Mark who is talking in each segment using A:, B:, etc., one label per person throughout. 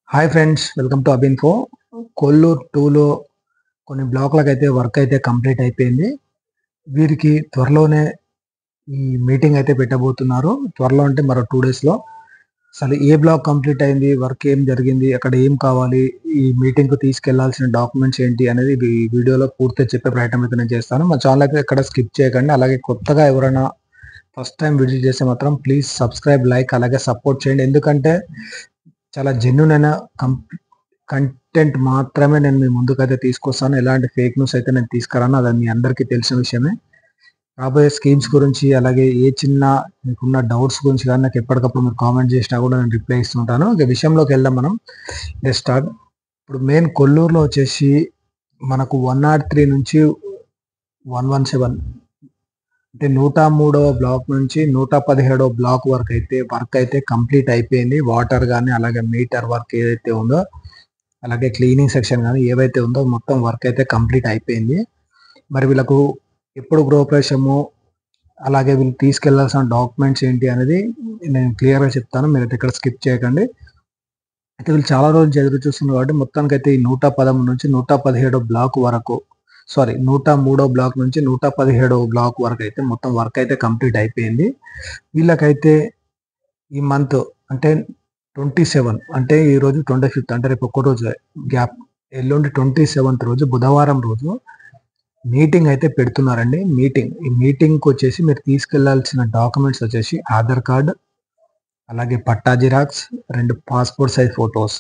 A: Hi friends, welcome to అబిన్ఫో. కొల్లూరు టూలో కొన్ని బ్లాక్లకైతే వర్క్ అయితే కంప్లీట్ అయిపోయింది. వీరికి త్వరలోనే ఈ మీటింగ్ అయితే పెట్టబోతున్నారు. త్వరలో అంటే మరో 2 డేస్‌లో. అసలు ఏ బ్లాక్ కంప్లీట్ అయింది, వర్క్ ఏం జరిగింది, అక్కడ ఏం కావాలి, ఈ మీటింగ్‌కి తీసుకెళ్లాల్సిన డాక్యుమెంట్స్ ఏంటి అనేది ఈ వీడియోలో పూర్తిగా చెప్పే ప్రయత్నం అయితే నేను చేస్తాను. మా ఛానల్ అయితే ఎక్కడ స్కిప్ చేయకండి. అలాగే కొత్తగా ఎవరైనా ఫస్ట్ టైం విజిట్ చేస్తే మాత్రం ప్లీజ్ సబ్స్క్రైబ్, లైక్ అలాగే సపోర్ట్ చేయండి. ఎందుకంటే చాలా జెన్యూన్ అయిన కంటెంట్ మాత్రమే నేను మీ ముందుకైతే తీసుకొస్తాను. ఎలాంటి ఫేక్ న్యూస్ అయితే నేను తీసుకురాను. అది మీ అందరికీ తెలిసిన విషయమే. రాబోయే స్కీమ్స్ గురించి అలాగే ఏ చిన్న మీకున్న డౌట్స్ గురించి గాని నాకు ఎప్పటికప్పుడు మీరు కామెంట్ చేసినా కూడా నేను రిప్లై ఇస్తుంటాను. ఇక విషయంలోకి వెళ్దాం మనం. Let's start. ఇప్పుడు మెయిన్ కొల్లూరులో వచ్చేసి మనకు 103 నుంచి 117 అంటే 103వ బ్లాక్ నుంచి 117వ బ్లాక్ వరకు అయితే వర్క్ అయితే కంప్లీట్ అయిపోయింది. వాటర్ గాని అలాగే మీటర్ వర్క్ ఏదైతే ఉందో అలాగే క్లీనింగ్ సెక్షన్ గాని ఏవైతే ఉందో మొత్తం వర్క్ అయితే కంప్లీట్ అయిపోయింది. మరి వీళ్ళకు ఎప్పుడు గృహప్రవేశము, అలాగే వీళ్ళు తీసుకెళ్లాల్సిన డాక్యుమెంట్స్ ఏంటి అనేది నేను క్లియర్‌గా చెప్తాను. మీరైతే ఇక్కడ స్కిప్ చేయకండి. అయితే వీళ్ళు చాలా రోజులు ఎదురు చూస్తున్నారు కాబట్టి మొత్తానికైతే ఈ 113 నుంచి 117 బ్లాక్ వరకు 103 బ్లాక్ నుంచి 117 బ్లాక్ వరకు అయితే మొత్తం వర్క్ అయితే కంప్లీట్ అయిపోయింది. వీళ్ళకైతే ఈ మంత్ అంటే 27 అంటే ఈరోజు 25థ్ అంటే రేపు ఒక్కరోజు గ్యాప్. ఎల్లుండి 27థ్ రోజు బుధవారం రోజు మీటింగ్ అయితే పెడుతున్నారండి. ఈ మీటింగ్‌కి వచ్చేసి మీరు తీసుకెళ్లాల్సిన డాక్యుమెంట్స్ వచ్చేసి ఆధార్ కార్డ్, అలాగే పట్టా జిరాక్స్, 2 పాస్‌పోర్ట్ సైజ్ ఫోటోస్.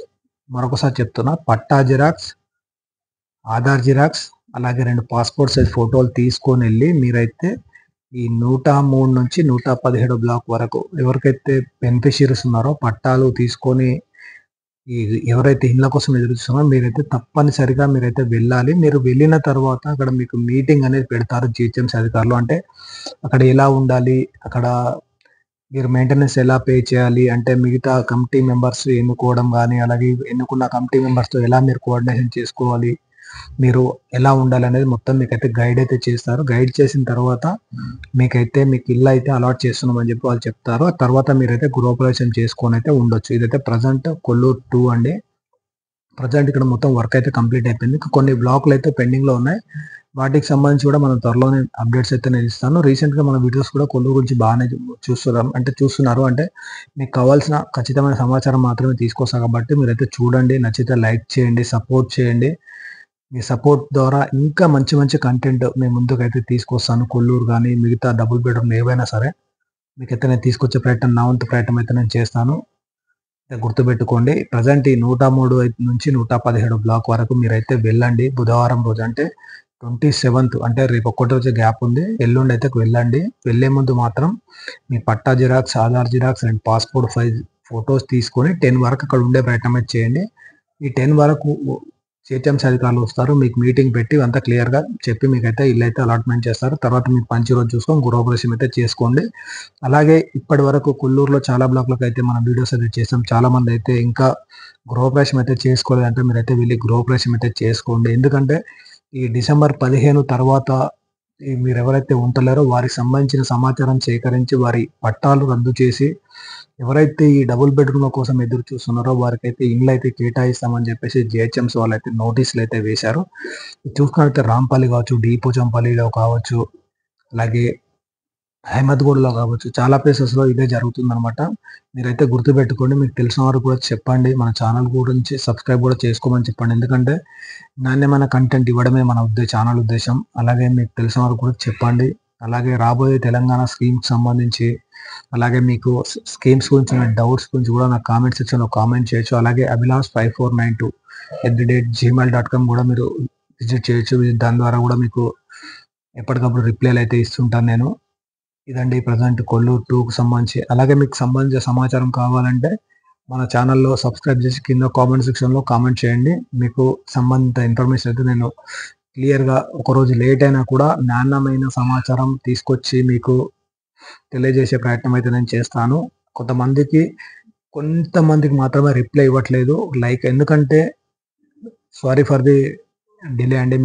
A: మరొకసారి చెప్తున్నా, పట్టా జిరాక్స్, ఆధార్ జిరాక్స్, అలాగే 2 పాస్‌పోర్ట్ సైజ్ ఫోటోలు తీసుకొనెళ్ళి మీరైతే ఈ 103 నుంచి 117 బ్లాక్ వరకు ఎవరికైతే బెనిఫిషియరీస్ ఉన్నారో పట్టాలు తీసుకొని ఈ ఎవరైతే ఇండ్ల కోసం ఎదురు చూస్తున్నారో మీరైతే తప్పనిసరిగా మీరైతే వెళ్ళాలి. మీరు వెళ్ళిన తర్వాత అక్కడ మీకు మీటింగ్ అనేది పెడతారు జీహెచ్ఎంసీ అధికారులు. అంటే అక్కడ ఎలా ఉండాలి, అక్కడ మీరు మెయింటెనెన్స్ ఎలా పే చేయాలి, అంటే మిగతా కమిటీ మెంబర్స్ ఎన్నుకోవడం గానీ, అలాగే ఎన్నుకున్న కమిటీ మెంబర్స్‌తో ఎలా మీరు కోఆర్డినేషన్ చేసుకోవాలి, మీరు ఎలా ఉండాలనేది మొత్తం మీకైతే గైడ్ అయితే చేస్తారు. గైడ్ చేసిన తర్వాత మీకైతే మీకు ఇల్లు అయితే అలాట్ చేస్తున్నామని చెప్పి వాళ్ళు చెప్తారు. ఆ తర్వాత మీరైతే గృహప్రవేశం చేసుకొనైతే ఉండొచ్చు. ఇదైతే ప్రెజెంట్ కొల్లూరు 2 అండి. ప్రెజెంట్ ఇక్కడ మొత్తం వర్క్ అయితే కంప్లీట్ అయిపోయింది. కొన్ని బ్లాక్‌లు అయితే పెండింగ్‌లో ఉన్నాయి. వాటికి సంబంధించి కూడా మనం త్వరలోనే అప్డేట్స్ అయితే నేను ఇస్తాను. రీసెంట్‌గా మన వీడియోస్ కూడా కొల్లూరు గురించి బాగానే చూస్తున్నారు. అంటే మీకు కావాల్సిన ఖచ్చితమైన సమాచారం మాత్రమే తీసుకొస్తా కాబట్టి మీరైతే చూడండి. నచ్చితే లైక్ చేయండి, సపోర్ట్ చేయండి. మీ సపోర్ట్ ద్వారా ఇంకా మంచి మంచి కంటెంట్ మీ ముందుకైతే తీసుకొస్తాను. కొల్లూరు గానీ, మిగతా డబుల్ బెడ్‌రూమ్‌లు ఏవైనా సరే మీకైతే నేను తీసుకొచ్చే ప్రయత్నం, నా వంతు ప్రయత్నం అయితే నేను చేస్తాను. గుర్తుపెట్టుకోండి. ప్రెజెంట్ ఈ 103 నుంచి 117 బ్లాక్ వరకు మీరైతే వెళ్ళండి. బుధవారం రోజు అంటే 27థ్ అంటే రేపు ఒక్కటి రోజే గ్యాప్ ఉంది. ఎల్లుండి అయితే వెళ్ళండి. వెళ్ళే ముందు మాత్రం మీ పట్టా xerox, Aadhaar xerox and passport size photos తీసుకొని 10 వరకు అక్కడ ఉండే ప్రయత్నం అయితే చేయండి. ఈ 10 వరకు జీహెచ్ఎంసీ అధికారులు వస్తారు. మీకు మీటింగ్ పెట్టి అంతా క్లియర్‌గా చెప్పి మీకైతే ఇల్లైతే అలాట్‌మెంట్ చేస్తారు. తర్వాత మీకు మంచి రోజు చూసుకొని గృహప్రవేశం అయితే చేసుకోండి. అలాగే ఇప్పటివరకు కొల్లూరులో చాలా బ్లాక్‌లకైతే మనం వీడియోస్ అయితే చేసాం. చాలామందైతే ఇంకా గృహప్రవేశం అయితే చేసుకోలేదంటే మీరైతే వెళ్లి గృహప్రవేశం అయితే చేసుకోండి. ఎందుకంటే ఈ డిసెంబర్ 15 తర్వాత మీరెవరైతే ఉంటలేరో వారికి సంబంధించిన సమాచారం సేకరించి వారి పట్టాలు రద్దు చేసి ఎవరైతే ఈ డబుల్ బెడ్‌రూమ్‌ల కోసం ఎదురు చూస్తున్నారో వారికైతే ఇండ్లయితే కేటాయిస్తామని చెప్పేసి జీహెచ్ఎంసీ వాళ్ళైతే నోటీసులైతే వేశారు. ఇది చూసుకున్నట్లయితే రాంపల్లి కావచ్చు, డి పోచంపల్లిలో కావచ్చు, అలాగే అహ్మద్‌గూడలో కావచ్చు, చాలా ప్లేసెస్‌లో ఇదే జరుగుతుందనమాట. మీరైతే గుర్తుపెట్టుకోండి. మీకు తెలిసిన వారికి కూడా చెప్పండి. మన ఛానల్ గురించి సబ్స్క్రైబ్ కూడా చేసుకోమని చెప్పండి. ఎందుకంటే నాణ్యమైన కంటెంట్ ఇవ్వడమే మన ఛానల్ ఉద్దేశ్యం. అలాగే మీకు తెలిసిన వారికి కూడా చెప్పండి. అలాగే రాబోయే తెలంగాణ స్కీమ్‌కి సంబంధించి, అలాగే మీకు స్కీమ్స్ గురించిన డౌట్స్ గురించి కూడా నాకు కామెంట్ సెక్షన్‌లో కామెంట్ చేయొచ్చు. అలాగే abhilash5492@gmail.com కూడా మీరు విజిట్ చేయొచ్చు. దాని ద్వారా కూడా మీకు ఎప్పటికప్పుడు రిప్లైలయితే ఇస్తుంటాను నేను. ఇదండి ప్రెజెంట్ కొల్లూరు 2కి సంబంధించి. అలాగే మీకు సంబంధించిన సమాచారం కావాలంటే మన ఛానల్‌లో సబ్స్క్రైబ్ చేసి కింద కామెంట్ సెక్షన్‌లో కామెంట్ చేయండి. మీకు సంబంధిత ఇన్ఫర్మేషన్ అయితే నేను క్లియర్‌గా ఒకరోజు లేట్ అయినా కూడా నాణ్యమైన సమాచారం తీసుకొచ్చి మీకు తెలియజేసే ప్రయత్నం అయితే నేను చేస్తాను. కొంతమందికి మాత్రమే రిప్లై ఇవ్వట్లేదు. లైక్ ఎందుకంటే సారీ ఫర్ ది డిలే అండి.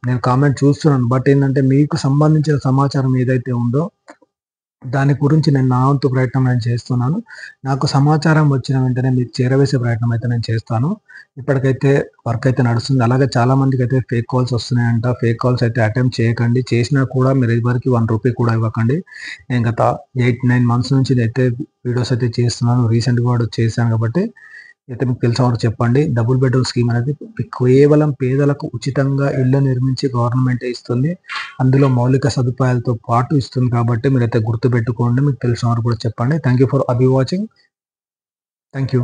A: నేను కామెంట్ చూస్తున్నాను. బట్ ఏందంటే మీకు సంబంధించిన సమాచారం ఏదైతే ఉందో దాని గురించి నేను నా వంతు ప్రయత్నం నేను చేస్తున్నాను. నాకు సమాచారం వచ్చిన వెంటనే మీకు చేరవేసే ప్రయత్నం అయితే నేను చేస్తాను. ఇప్పటికైతే వర్క్ అయితే నడుస్తుంది. అలాగే చాలా మందికైతే ఫేక్ కాల్స్ వస్తున్నాయంట. ఫేక్ కాల్స్ అయితే అటెంప్ట్ చేయకండి. చేసినా కూడా మీరు ఎవరికీ ₹1 కూడా ఇవ్వకండి. నేను గత 8, 9 మంత్స్ నుంచి అయితే వీడియోస్ అయితే చేస్తున్నాను. రీసెంట్‌గా కూడా చేశాను కాబట్టి అయితే మీకు తెలిసిన వారికి చెప్పండి. డబుల్ బెడ్‌రూమ్ స్కీమ్ అనేది కేవలం పేదలకు ఉచితంగా ఇళ్లు నిర్మించి గవర్నమెంటే ఇస్తుంది. అందులో మౌలిక సదుపాయాలతో పాటు ఇస్తుంది కాబట్టి మీరైతే గుర్తుపెట్టుకోండి. మీకు తెలిసిన వారికి కూడా చెప్పండి. Thank you for watching. Thank you.